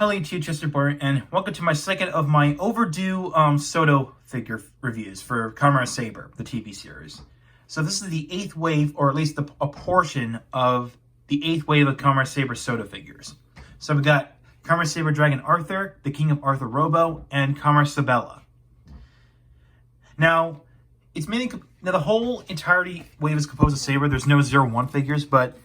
Hello YouTube, Chester Boyer, and welcome to my second of my overdue Soto figure reviews for Kamen Saber, the TV series. So this is the 8th wave, or at least a portion of the 8th wave of Kamen Saber Soto figures. So we got Kamen Saber Dragon Arthur, the King of Arthur Robo, and Kamen Isabella. Now, it's mainly the whole entirety wave is composed of Saber. There's no 0-1 figures, but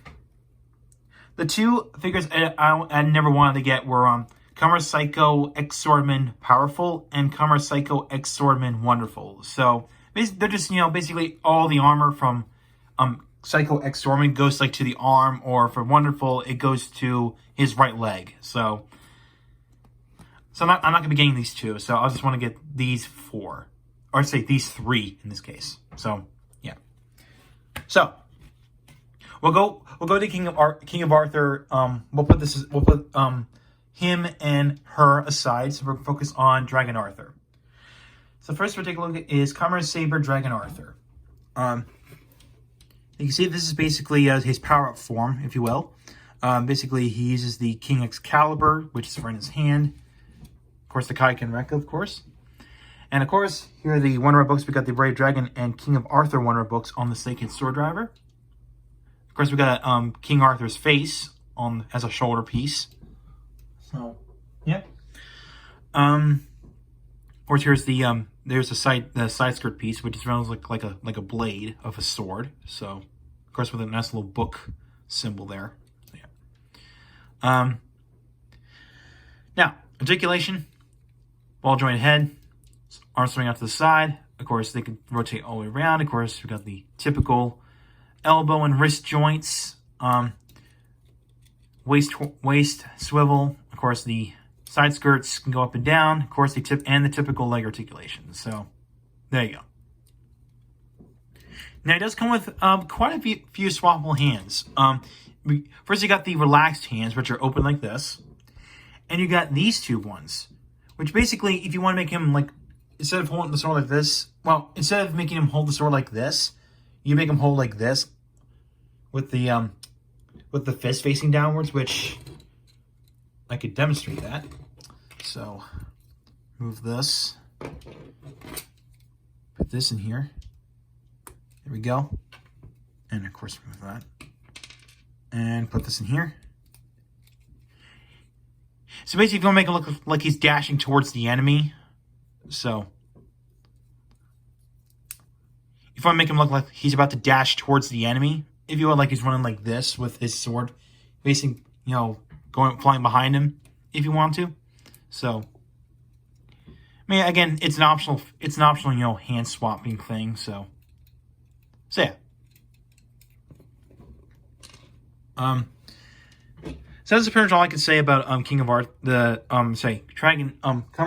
the two figures I never wanted to get were Kamen Psycho X Swordman Powerful and Kamen Psycho X Swordman Wonderful. So they're just, basically all the armor from Psycho X Swordman goes to the arm, or for Wonderful it goes to his right leg. So I'm not going to be getting these two. So I just want to get these four, or I'd say these three in this case. So yeah. So We'll go to King of Arthur. We'll put him and her aside, so we'll focus on Dragon Arthur. So first we'll take a look at is Kamen Saber Dragon Arthur. You can see this is basically his power-up form, if you will. Basically, he uses the King Excalibur, which is in his hand. Of course, the Kaiken Rekka, of course. And of course, here are the Wonder books. We got the Brave Dragon and King of Arthur Wonder books on the Sacred Sword Driver. Of course, we got King Arthur's face as a shoulder piece. So, yeah. Of course, here's there's the side skirt piece, which sounds like a blade of a sword. So, of course, with a nice little book symbol there. So, yeah. Now, articulation, ball joint head, arms swing out to the side. Of course, they can rotate all the way around. Of course, we got the typical elbow and wrist joints, waist swivel. Of course, the side skirts can go up and down. Of course, the typical leg articulation. So there you go. Now it does come with quite a few swappable hands. First, you got the relaxed hands, which are open like this, and you got these two ones, which basically, if you want to make him instead of holding the sword like this, instead of making him hold the sword like this, you make him hold like this, with the fist facing downwards, which I could demonstrate that. So move this, put this in here. There we go. And of course move that. And put this in here. So basically, if you want to make it look like he's dashing towards the enemy, so if you want to make him look like he's about to dash towards the enemy, if you will, like he's running like this with his sword facing, flying behind him, if you want to. So, I mean, again, it's an optional, hand swapping thing. So yeah. So that's pretty much all I can say about King of Arthur, Kamen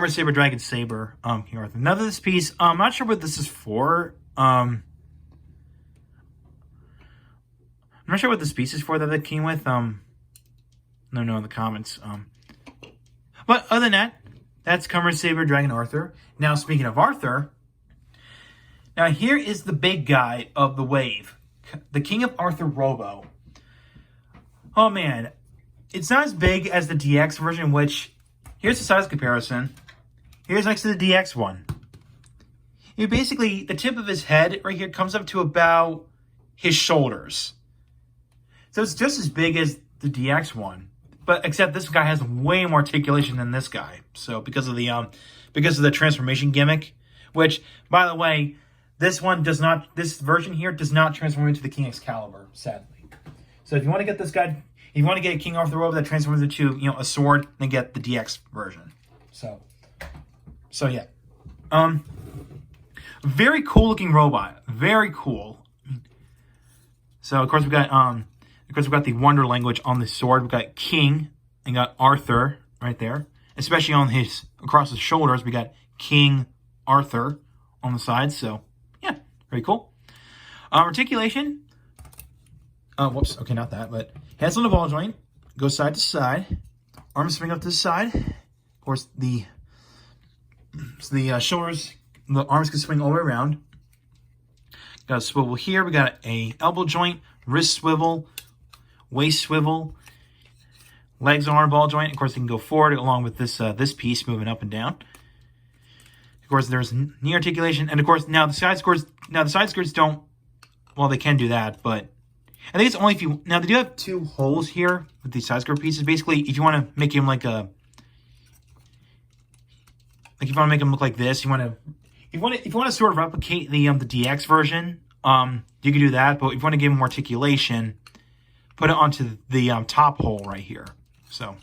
Saber Dragon Saber, King Arthur. Now this piece, I'm not sure what this is for. I'm not sure what this piece is for that it came with. Let me know in the comments. But other than that, that's Kamen Saber Dragon Arthur. Now, speaking of Arthur, now here is the big guy of the wave, the King of Arthur Robo. Oh man, it's not as big as the DX version, which, here's the size comparison. Here's next to the DX one. Basically, the tip of his head right here comes up to about his shoulders. So it's just as big as the DX one, but except this guy has way more articulation than this guy. So because of the transformation gimmick, which, by the way, this version here does not transform into the King Excalibur, sadly. So if you want to get this guy, if you want to get a King Arthur Robo that transforms into a sword, then get the DX version. So yeah. Very cool looking robot. Very cool. So of course we got the Wonder language on the sword. We got King and got Arthur right there. Especially on across his shoulders, we got King Arthur on the side. So yeah, very cool. Articulation. Whoops. Okay, not that, but heads on the ball joint. Goes side to side. Arms swing up to the side. Of course, the shoulders. The arms can swing all the way around. Got a swivel here. We got a elbow joint, wrist swivel, waist swivel, legs on a ball joint. Of course, they can go forward along with this piece moving up and down. Of course, there's knee articulation, and of course now the side skirts don't. Well, they can do that, but I think it's only if you. Now they do have 2 holes here with these side skirt pieces. Basically, if you want to make him like if you want to make him look like this, if you want to sort of replicate the DX version, you can do that. But if you want to give him more articulation, put it onto the top hole right here. So,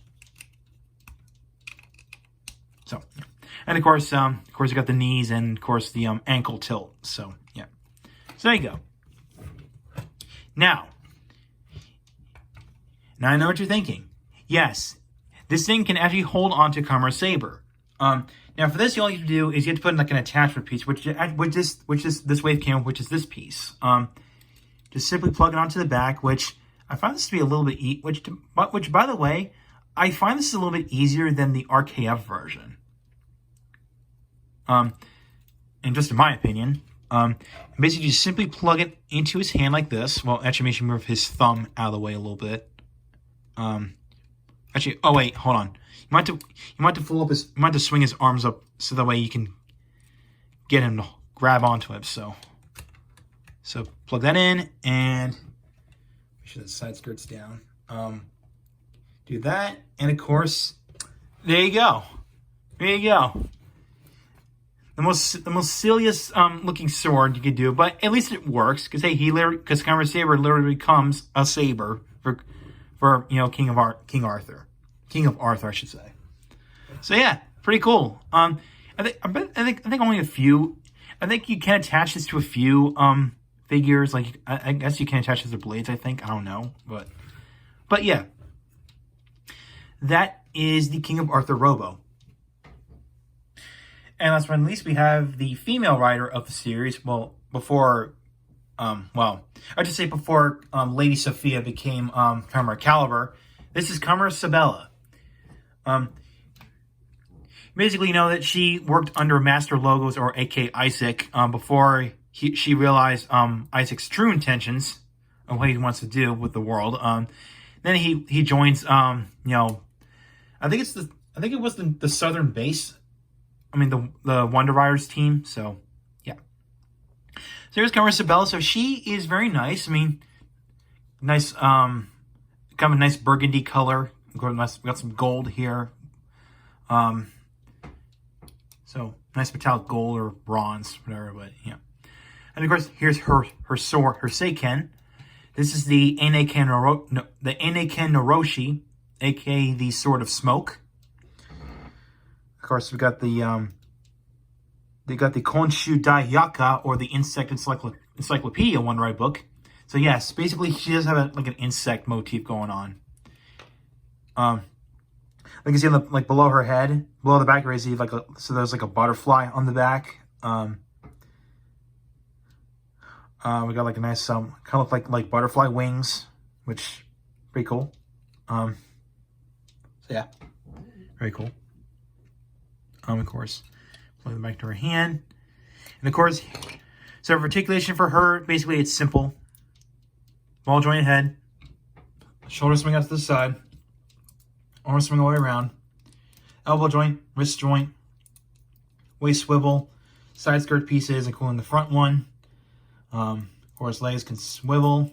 and of course you got the knees and of course the ankle tilt. So yeah, so there you go. Now I know what you're thinking. Yes, this thing can actually hold on to Kamen's Saber. Now for this, all you have to do is you have to put in like an attachment piece, which is this wave cam, which is this piece. Just simply plug it onto the back, which I find this to be a little bit which by the way, I find this is a little bit easier than the RKF version. And just in my opinion, basically just simply plug it into his hand like this. Well, actually, make sure you move his thumb out of the way a little bit. Actually, oh wait, hold on. You might have to swing his arms up so that way you can get him to grab onto it. So plug that in and make sure the side skirt's down. Do that, and of course, there you go. There you go. The most silliest looking sword you could do, but at least it works because hey, because Kamen Saber literally becomes a saber for King of Arthur, I should say. So yeah, pretty cool. I think only a few. I think you can attach this to a few figures. Like I guess you can attach this to blades. I think I don't know, but yeah, that is the King of Arthur Robo. And last but not least, we have the female writer of the series. Well, before, I just say before Lady Sophia became Kamen Caliber. This is Kamen Isabella. Basically, you know that she worked under Master Logos, or A.K. Isaac, before she realized Isaac's true intentions and what he wants to do with the world. Then he joins, I think it was the Southern Base. I mean, the Wonder Riders team. So, yeah. So here's Kamen Isabella. So she is very nice. I mean, nice, kind of a nice burgundy color. We got some gold here. So nice metallic gold or bronze, whatever. But yeah. And of course, here's her sword, her Seiken. This is the Eineiken Noroshi, aka the Sword of Smoke. Of course, we got the Konshu Daiyaka, or the Insect Encyclopedia One Right book. So yes, basically she does have an insect motif going on. Like you see, below her head, below the back, you see so there's like a butterfly on the back. We got like a nice kind of like butterfly wings, which pretty cool. So yeah, very cool. Of course, plug it back to her hand. And of course, so articulation for her, basically it's simple. Ball joint head, shoulder swing out to the side, arm swing all the way around, elbow joint, wrist joint, waist swivel, side skirt pieces, including the front one. Of course, legs can swivel.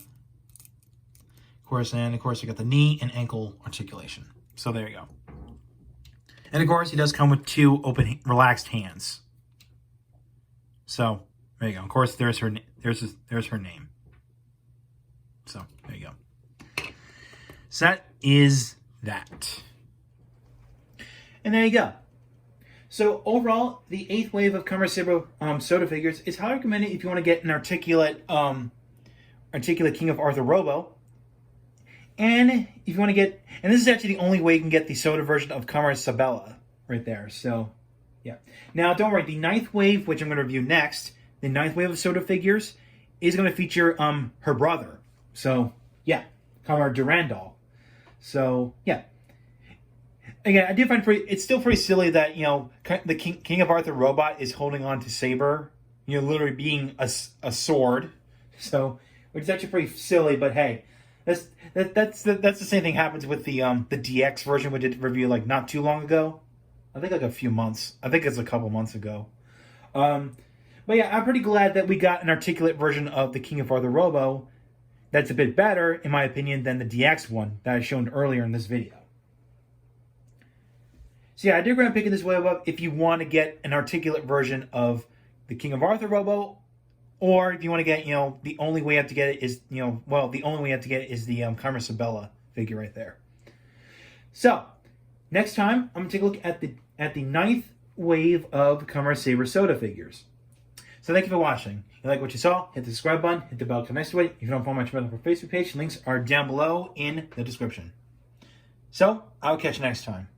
Of course, you got the knee and ankle articulation. So there you go. And of course, he does come with 2 open, relaxed hands. So there you go. Of course, there's her name. So there you go. So that is that. And there you go. So overall, the 8th wave of Kamen Saber Soda figures is highly recommended if you want to get an articulate King of Arthur Robo. And if you want to get, and this is actually the only way you can get the soda version of Kamen Isabella right there. So, yeah. Now, don't worry, the 9th wave, which I'm going to review next, the 9th wave of soda figures is going to feature her brother. So, yeah, Kamen Durandal. So, yeah. Again, I do find it's still pretty silly that, the King of Arthur robot is holding on to Saber, literally being a sword. So, which is actually pretty silly, but hey. That's the same thing happens with the DX version we did review like not too long ago. I think like a few months. I think it's a couple months ago. But yeah, I'm pretty glad that we got an articulate version of the King of Arthur Robo that's a bit better, in my opinion, than the DX one that I showed earlier in this video. So yeah, I did recommend picking this wave up if you want to get an articulate version of the King of Arthur Robo, or if you want to get, the only way you have to get it is, the only way you have to get it is the Kamen Isabella figure right there. So, next time, I'm going to take a look at the ninth wave of Kamen Saber Soda figures. So thank you for watching. If you like what you saw, hit the subscribe button, hit the bell to next to it. If you don't follow my Twitter or Facebook page, links are down below in the description. So, I'll catch you next time.